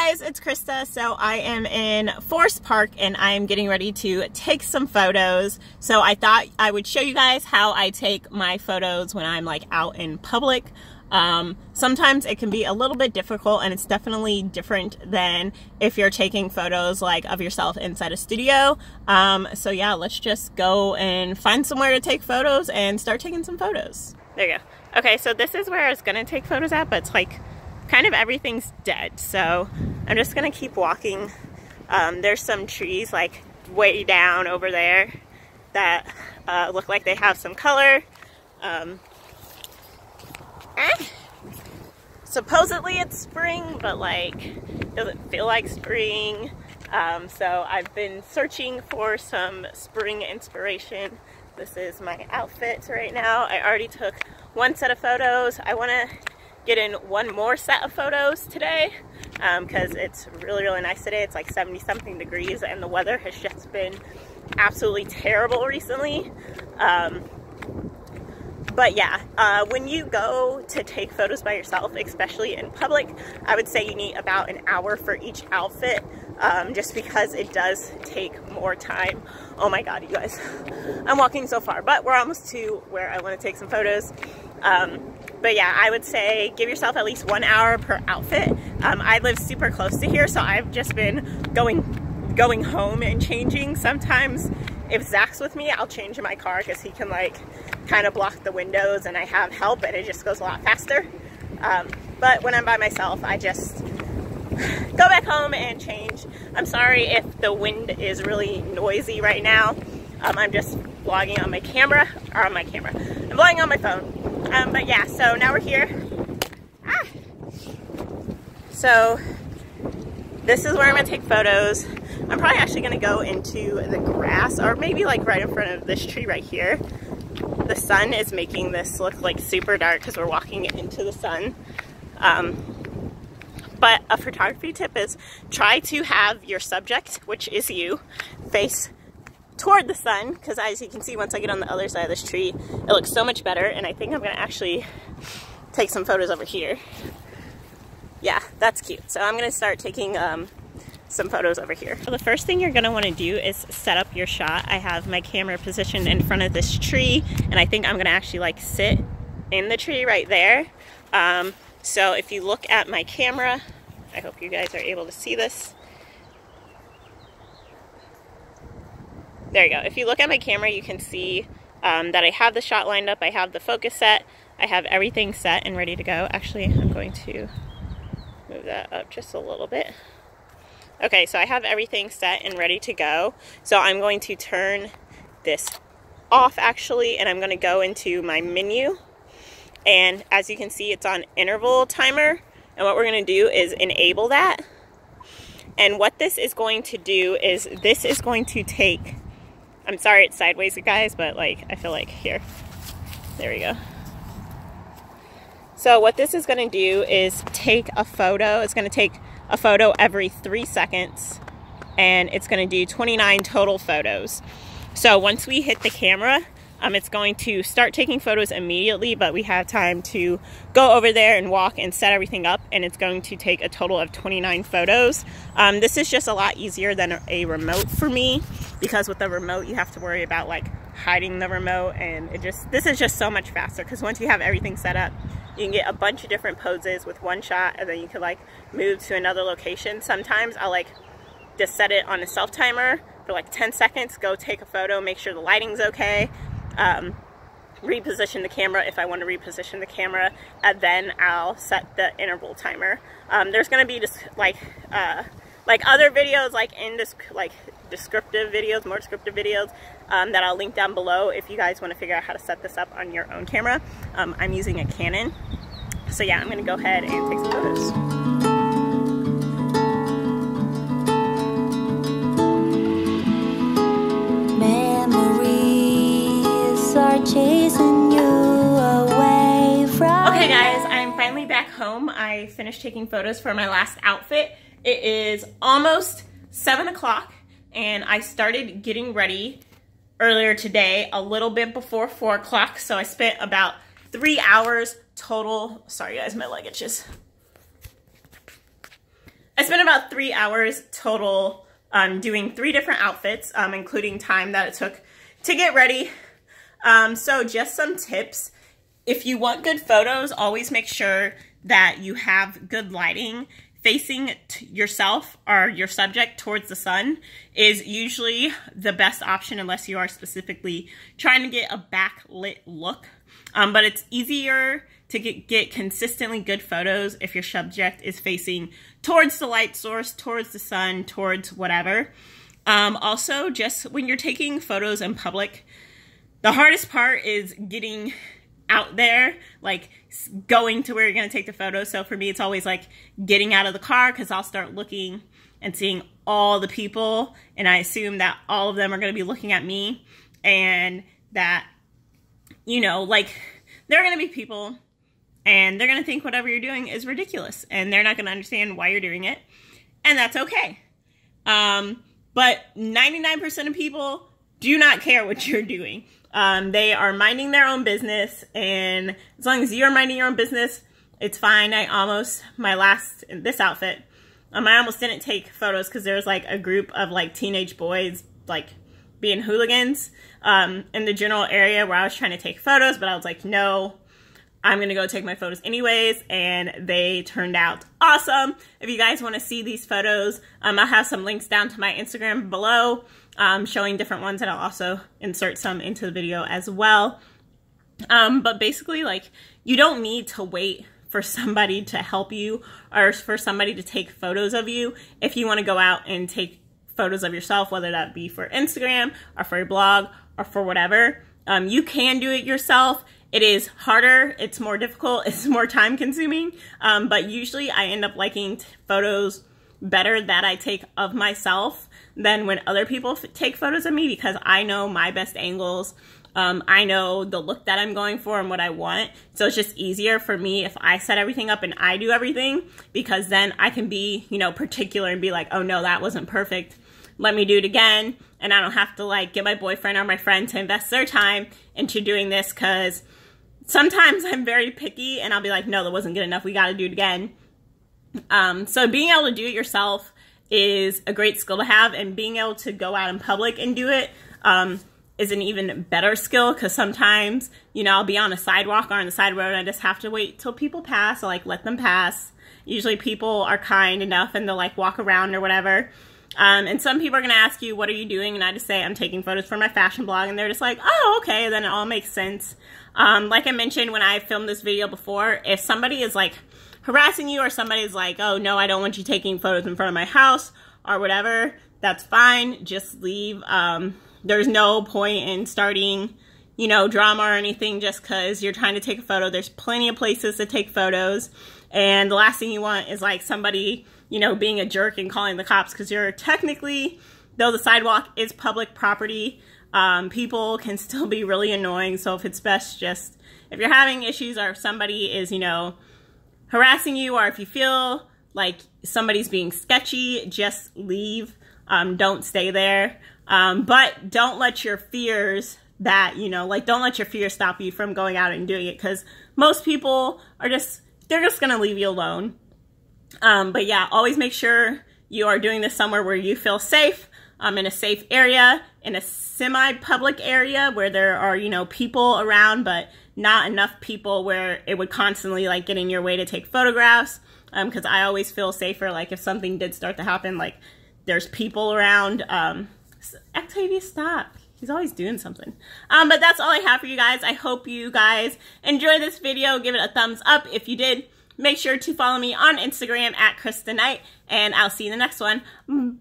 guys, it's Krista. So I am in Forest Park and I am getting ready to take some photos. So I thought I would show you guys how I take my photos when I'm like out in public. Sometimes it can be a little bit difficult, and it's definitely different than if you're taking photos like of yourself inside a studio. So yeah, let's just go and find somewhere to take photos and start taking some photos. There you go. Okay, so this is where I was gonna take photos at, but it's like kind of everything's dead, so I'm just gonna keep walking. There's some trees like way down over there that look like they have some color. Supposedly it's spring, but like doesn't feel like spring. So I've been searching for some spring inspiration. This is my outfit right now. I already took one set of photos. I want to get in one more set of photos today because it's really nice today. It's like 70 something degrees and the weather has just been absolutely terrible recently. But yeah, when you go to take photos by yourself, especially in public, I would say you need about an hour for each outfit, just because it does take more time. Oh my God, you guys, I'm walking so far, but we're almost to where I want to take some photos. But yeah, I would say give yourself at least 1 hour per outfit. I live super close to here, so I've just been going home and changing. Sometimes if Zach's with me, I'll change in my car because he can like kind of block the windows and I have help and it just goes a lot faster. But when I'm by myself, I just go back home and change. I'm sorry if the wind is really noisy right now. I'm just vlogging on my camera, or on my camera. I'm vlogging on my phone. But yeah, so now we're here. So this is where I'm gonna take photos. I'm probably actually gonna go into the grass, or maybe like right in front of this tree right here. The sun is making this look like super dark because we're walking into the sun. But a photography tip is try to have your subject, which is you, face toward the sun, because as you can see, once I get on the other side of this tree, it looks so much better. And I think I'm gonna actually take some photos over here. Yeah, that's cute. So I'm gonna start taking some photos over here. So the first thing you're gonna wanna do is set up your shot. I have my camera positioned in front of this tree, and I think I'm gonna actually like sit in the tree right there. So if you look at my camera, I hope you guys are able to see this. There you go. If you look at my camera, you can see that I have the shot lined up. I have the focus set. I have everything set and ready to go. Actually, I'm going to move that up just a little bit. Okay, so I have everything set and ready to go. So I'm going to turn this off actually, and I'm going to go into my menu. And as you can see, it's on interval timer. And what we're going to do is enable that. And what this is going to do is this is going to take, I'm sorry it's sideways, you guys, but like I feel like here. There we go. So what this is going to do is take a photo. It's going to take a photo every 3 seconds, and it's going to do 29 total photos. So once we hit the camera, it's going to start taking photos immediately, but we have time to go over there and walk and set everything up, and it's going to take a total of 29 photos. This is just a lot easier than a remote for me, because with the remote you have to worry about like hiding the remote, and this is just so much faster because once you have everything set up, you can get a bunch of different poses with one shot, and then you can like move to another location. Sometimes I'll like just set it on a self timer for like 10 seconds, go take a photo, make sure the lighting's okay, reposition the camera if I want to reposition the camera, and then I'll set the interval timer. There's going to be just like other videos, like in this like descriptive videos, more descriptive videos that I'll link down below if you guys want to figure out how to set this up on your own camera. I'm using a Canon, so yeah, I'm going to go ahead and take some photos. Chasing you away from. Okay guys, I'm finally back home. I finished taking photos for my last outfit. It is almost 7 o'clock and I started getting ready earlier today, a little bit before 4 o'clock. So I spent about 3 hours total. Sorry guys, my leg itches. I spent about about 3 hours total doing 3 different outfits, including time that it took to get ready. So just some tips. If you want good photos, always make sure that you have good lighting. Facing yourself or your subject towards the sun is usually the best option unless you are specifically trying to get a backlit look. But it's easier to get consistently good photos if your subject is facing towards the light source, towards the sun, towards whatever. Also, just when you're taking photos in public, the hardest part is getting out there, like going to where you're going to take the photo. So for me, it's always like getting out of the car, because I'll start looking and seeing all the people, and I assume that all of them are going to be looking at me, and that, you know, like, there are going to be people and they're going to think whatever you're doing is ridiculous, and they're not going to understand why you're doing it, and that's okay. But 99% of people do not care what you're doing. They are minding their own business, and as long as you're minding your own business, it's fine. This outfit, I almost didn't take photos because there was like a group of like teenage boys like being hooligans in the general area where I was trying to take photos, but I was like, no, I'm going to go take my photos anyways, and they turned out awesome. If you guys want to see these photos, I'll have some links down to my Instagram below, showing different ones, and I'll also insert some into the video as well. But basically, like, you don't need to wait for somebody to help you or for somebody to take photos of you if you want to go out and take photos of yourself, whether that be for Instagram or for your blog or for whatever. You can do it yourself. It is harder, it's more difficult, it's more time consuming, but usually I end up liking photos better that I take of myself than when other people take photos of me, because I know my best angles. I know the look that I'm going for and what I want. So it's just easier for me if I set everything up and I do everything, because then I can be, you know, particular and be like, oh no, that wasn't perfect, let me do it again. And I don't have to like get my boyfriend or my friend to invest their time into doing this, because sometimes I'm very picky and I'll be like, no, that wasn't good enough, we got to do it again. So being able to do it yourself is a great skill to have, and being able to go out in public and do it is an even better skill, because sometimes, you know, I'll be on a sidewalk or on the side road and I just have to wait till people pass. I like let them pass. Usually people are kind enough and they'll like walk around or whatever. And some people are going to ask you, what are you doing? And I just say, I'm taking photos for my fashion blog. And they're just like, oh, okay. And then it all makes sense. Like I mentioned when I filmed this video before, if somebody is like harassing you, or somebody's like, oh no, I don't want you taking photos in front of my house or whatever, that's fine. Just leave. There's no point in starting, you know, drama or anything just because you're trying to take a photo. There's plenty of places to take photos. And the last thing you want is like somebody, you know, being a jerk and calling the cops, because you're technically, though the sidewalk is public property, people can still be really annoying. So if it's best, just, if you're having issues or if somebody is, you know, harassing you, or if you feel like somebody's being sketchy, just leave. Don't stay there. But don't let your fears don't let your fears stop you from going out and doing it, because most people are they're just going to leave you alone. But yeah, always make sure you are doing this somewhere where you feel safe, in a safe area, in a semi-public area where there are, you know, people around, but not enough people where it would constantly like get in your way to take photographs. Because I always feel safer, like if something did start to happen, like there's people around. Octavius, stop. He's always doing something. But that's all I have for you guys. I hope you guys enjoyed this video. Give it a thumbs up if you did. Make sure to follow me on Instagram at Krista Knight, and I'll see you in the next one.